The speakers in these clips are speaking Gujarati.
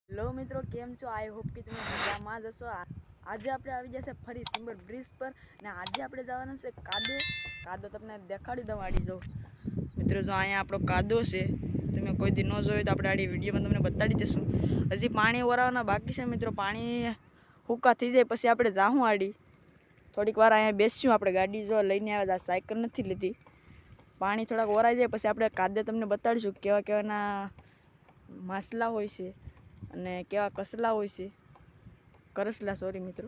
હેલો મિત્રો, કેમ છો? આઈ હોપ કે તમે મજામાં જ હશો। આજે આપણે આવી જશે ફરી સિમ્બર બ્રિજ પર ને આજે આપણે જવાનું છે કાદો તમને દેખાડી દઉં। આડી જો મિત્રો, જો અહીંયા આપણો કાદો છે, તમે કોઈ દી ન જોયું તો આપણે આડી વિડીયોમાં તમને બતાડી દઈશું। હજી પાણી ઓરાવાના બાકી છે મિત્રો, પાણી હુકા થઈ જાય પછી આપણે જાહું આડી થોડીક વાર અહીંયા બેસીશું। આપણે ગાડી જો લઈને આવ્યા, સાયકલ નથી લીધી। પાણી થોડાક ઓરાઈ જાય પછી આપણે કાદે તમને બતાડીશું કેવા કેવાના માસલા હોય છે અને કેવા કસલા હોય છે, કરસલા સોરી મિત્રો।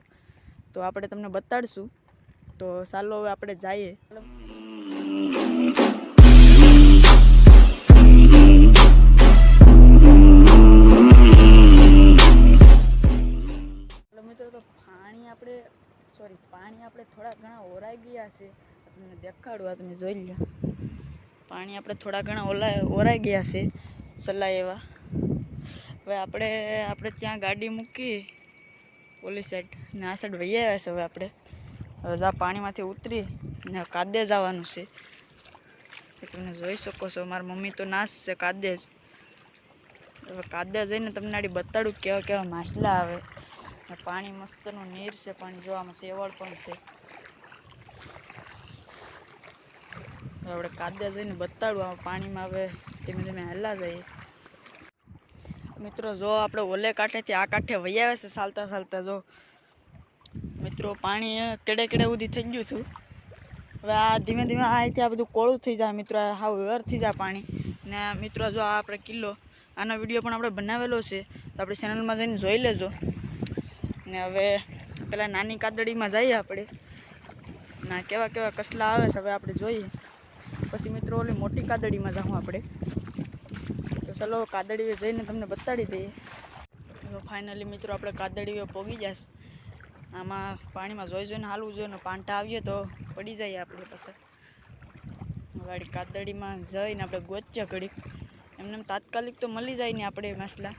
તો આપણે તમને બતાડીશું। તો ચાલો હવે આપણે જઈએ। મિત્રો તો પાણી આપણે થોડા ઘણા ઓરાઈ ગયા છે, તમને દેખાડું। આ તમે જોઈ લો, પાણી આપણે થોડા ઘણા ઓરાઈ ગયા છે સલાય એવા। હવે આપણે ત્યાં ગાડી મૂકી ઓલી સાઈડ ને આ સાઈડ વહી આવ્યા છે। હવે આપણે પાણીમાંથી ઉતરી ને કાદે જવાનું છે। તમે જોઈ શકો છો, મારી મમ્મી તો નાશ છે કાદે જ। હવે કાદે જઈને તમને આડી બતાડું કેવા કેવા માછલા આવે। પાણી મસ્તનું નીર છે, પાણી જોવામાં સેવળ પણ છે। આપણે કાદે જઈને બતાડું આ પાણીમાં। હવે ધીમે ધીમે હલા જઈએ મિત્રો। જો આપણે ઓલે કાંઠેથી આ કાંઠે વહી આવે છે ચાલતા ચાલતા। જો મિત્રો, પાણી કેડે કેડે સુધી થઈ ગયું હતું। હવે આ ધીમે ધીમે અહીંથી આ બધું કોળું થઈ જાય મિત્રો, હાવ વેર થઈ જાય પાણી ને મિત્રો। જો આ આપણે કિલ્લો, આનો વિડીયો પણ આપણે બનાવેલો છે, તો આપણી ચેનલમાં જઈને જોઈ લેજો ને। હવે પેલા નાની કાદડીમાં જઈએ આપણે, ના કેવા કેવા કસલા આવે છે હવે આપણે જોઈએ। પછી મિત્રો ઓલી મોટી કાદડીમાં જાઉં આપણે। તો ચાલો કાદડીએ જઈને તમને બતાડી દઈએ। તો ફાઇનલી મિત્રો આપણે કાદડીએ પોગી જશે। આમાં પાણીમાં જોઈને હાલવું જોઈએ ને, પાંટા આવીએ તો પડી જાય આપણે પાસે। ગાડી કાદડીમાં જઈને આપણે ગોચ્યા ઘડીક, એમને તાત્કાલિક તો મળી જાય ને આપણે માછલા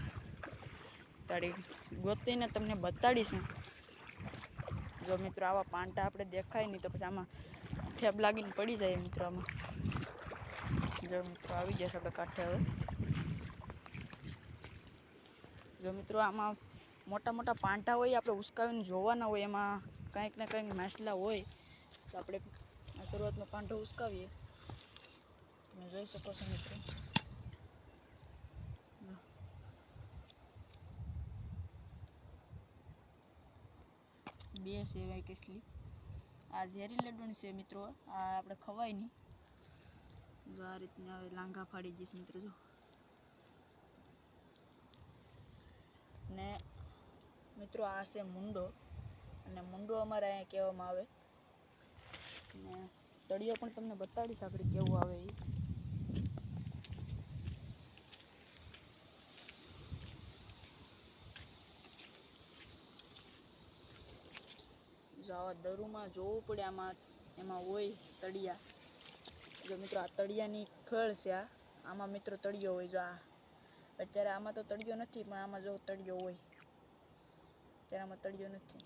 તાળી ગોતીને તમને બતાડીશું। જો મિત્રો આવા પાંટા આપણે દેખાય નહીં તો પછી આમાં ઠેબ લાગીને પડી જાય મિત્રો આમાં। જો મિત્રો આવી જશે આપણે કાંઠે હવે। જો મિત્રો આમાં મોટા મોટા પાંટા હોય, આપણે ઉસકાવીને જોવાના હોય, એમાં કંઈક ને કંઈક માછલા હોય। તો આપણે આ શરૂઆતનો પાંટો ઉસકાવીએ, તમે જોઈ શકો છો મિત્રો। બે છે એવા કેસલી, આ ઝેરી લડુણ છે મિત્રો, આ આપણે ખવાય નહીં। જો આ રીતના હવે લાંઘા ફાડી જઈશ મિત્રો। જો ને મિત્રો આ છે મુંડો, અને મુંડો અમારે અહીંયા કહેવામાં આવે ને તળિયો પણ તમને બતાડીશ આપણે કેવું આવે એ। જો આવા દરુમાં જોવું પડે, એમાં હોય તળિયા। જો મિત્રો આ તળિયાની ખળ છે, આમાં મિત્રો તળિયો હોય। જો અત્યારે આમાં તો તળિયો નથી, પણ આમાં જો તળિયો હોય, ત્યારે આમાં તળિયો નથી।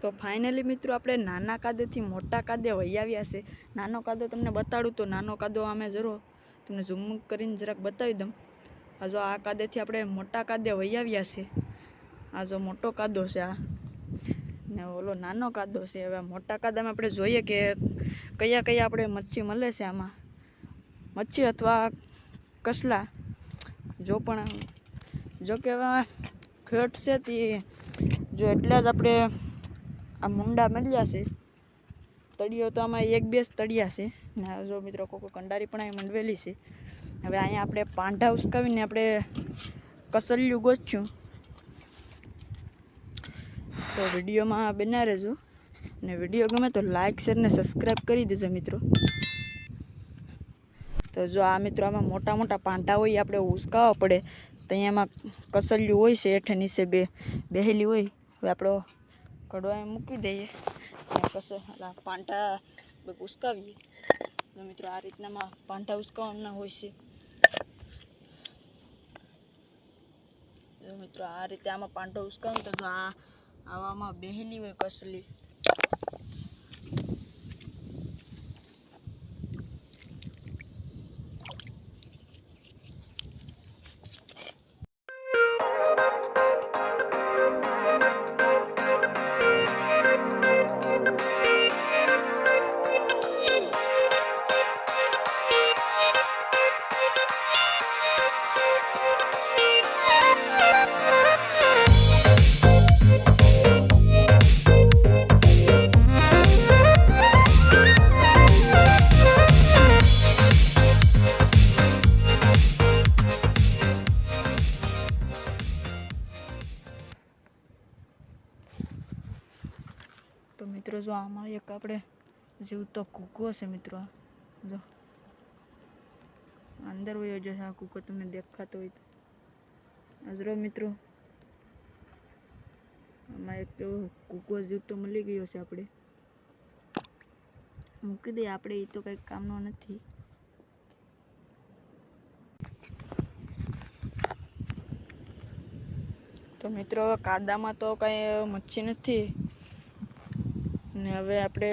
તો ફાઇનલી મિત્રો આપણે નાના કાદેથી મોટા કાદે વહી આવ્યા છે। નાનો કાદો તમને બતાડું તો નાનો કાદો અમે જરૂર તમને ઝૂમ કરીને જરાક બતાવી દઉં। આ જો આ કાદેથી આપણે મોટા કાદે વહી આવ્યા છે. આ જો મોટો કાદો છે આ, ને ઓલો નાનો કાદો છે. હવે મોટા કાદામાં આપણે જોઈએ કે કયા કયા આપણે મચ્છી મળે છે આમાં, મચ્છી અથવા કસલા. જો કે હવે ફેટ છે તે જો એટલા જ આપણે આ મુંડા મળ્યા છે. તળિયો તો આમાં 1-2 જ તળિયા છે. ને જો મિત્રો કોઈ કંડારી પણ અહીં મંડવેલી છે. હવે અહીંયા આપણે પાંઢા ઉસકાવીને આપણે કસલિયું ગોચ્યું. તો વિડીયોમાં બન્યા રહેજો, ને વિડીયો ગમે તો લાઇક શેર ને સબસ્ક્રાઈબ કરી દેજો મિત્રો. તો જો આ મિત્રો આમાં મોટા મોટા પાંઢા હોય આપણે ઉસકાવવા પડે, તો અહીંયામાં કસલિયું હોય છે હેઠે નીચે બેહેલી હોય. હવે આપણો કડો અહીં મૂકી દઈએ અને પાંઢા ઉસકાવીએ. તો મિત્રો આ રીતનામાં પાંઢા ઉસકાવવાના હોય છે. તો મિત્રો આ રીતે આમાં પાંઢો ઉસકાવે તો જો આવામાં બેહેલી હોય કસલી. તો મિત્રો જો આમાં એક આપણે જીવતો કૂકો છે મિત્રો. જો અંદર વયો જશે આ કૂકો, તમને દેખાતો હોય તો. આજરો મિત્રો આમાં એક તો કૂકો જીવતો મળી ગયો છે. આપણે મૂકી દઈએ, આપણે એ તો કંઈક કામનો નથી. તો મિત્રો હવે કાદામાં તો કાંઈ મચ્છી નથી, ને હવે આપણે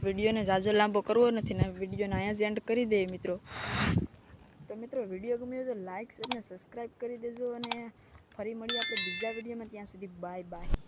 વિડીયોને ઝાઝો લાંબો કરવો નથી, ને વિડીયોને અહીંયા જ એન્ડ કરી દઈએ મિત્રો. તો મિત્રો વિડીયો ગમ્યો તો લાઇક અને સબસ્ક્રાઈબ કરી દેજો, અને ફરી મળીએ આપણે બીજા વિડીયોમાં. ત્યાં સુધી બાય બાય.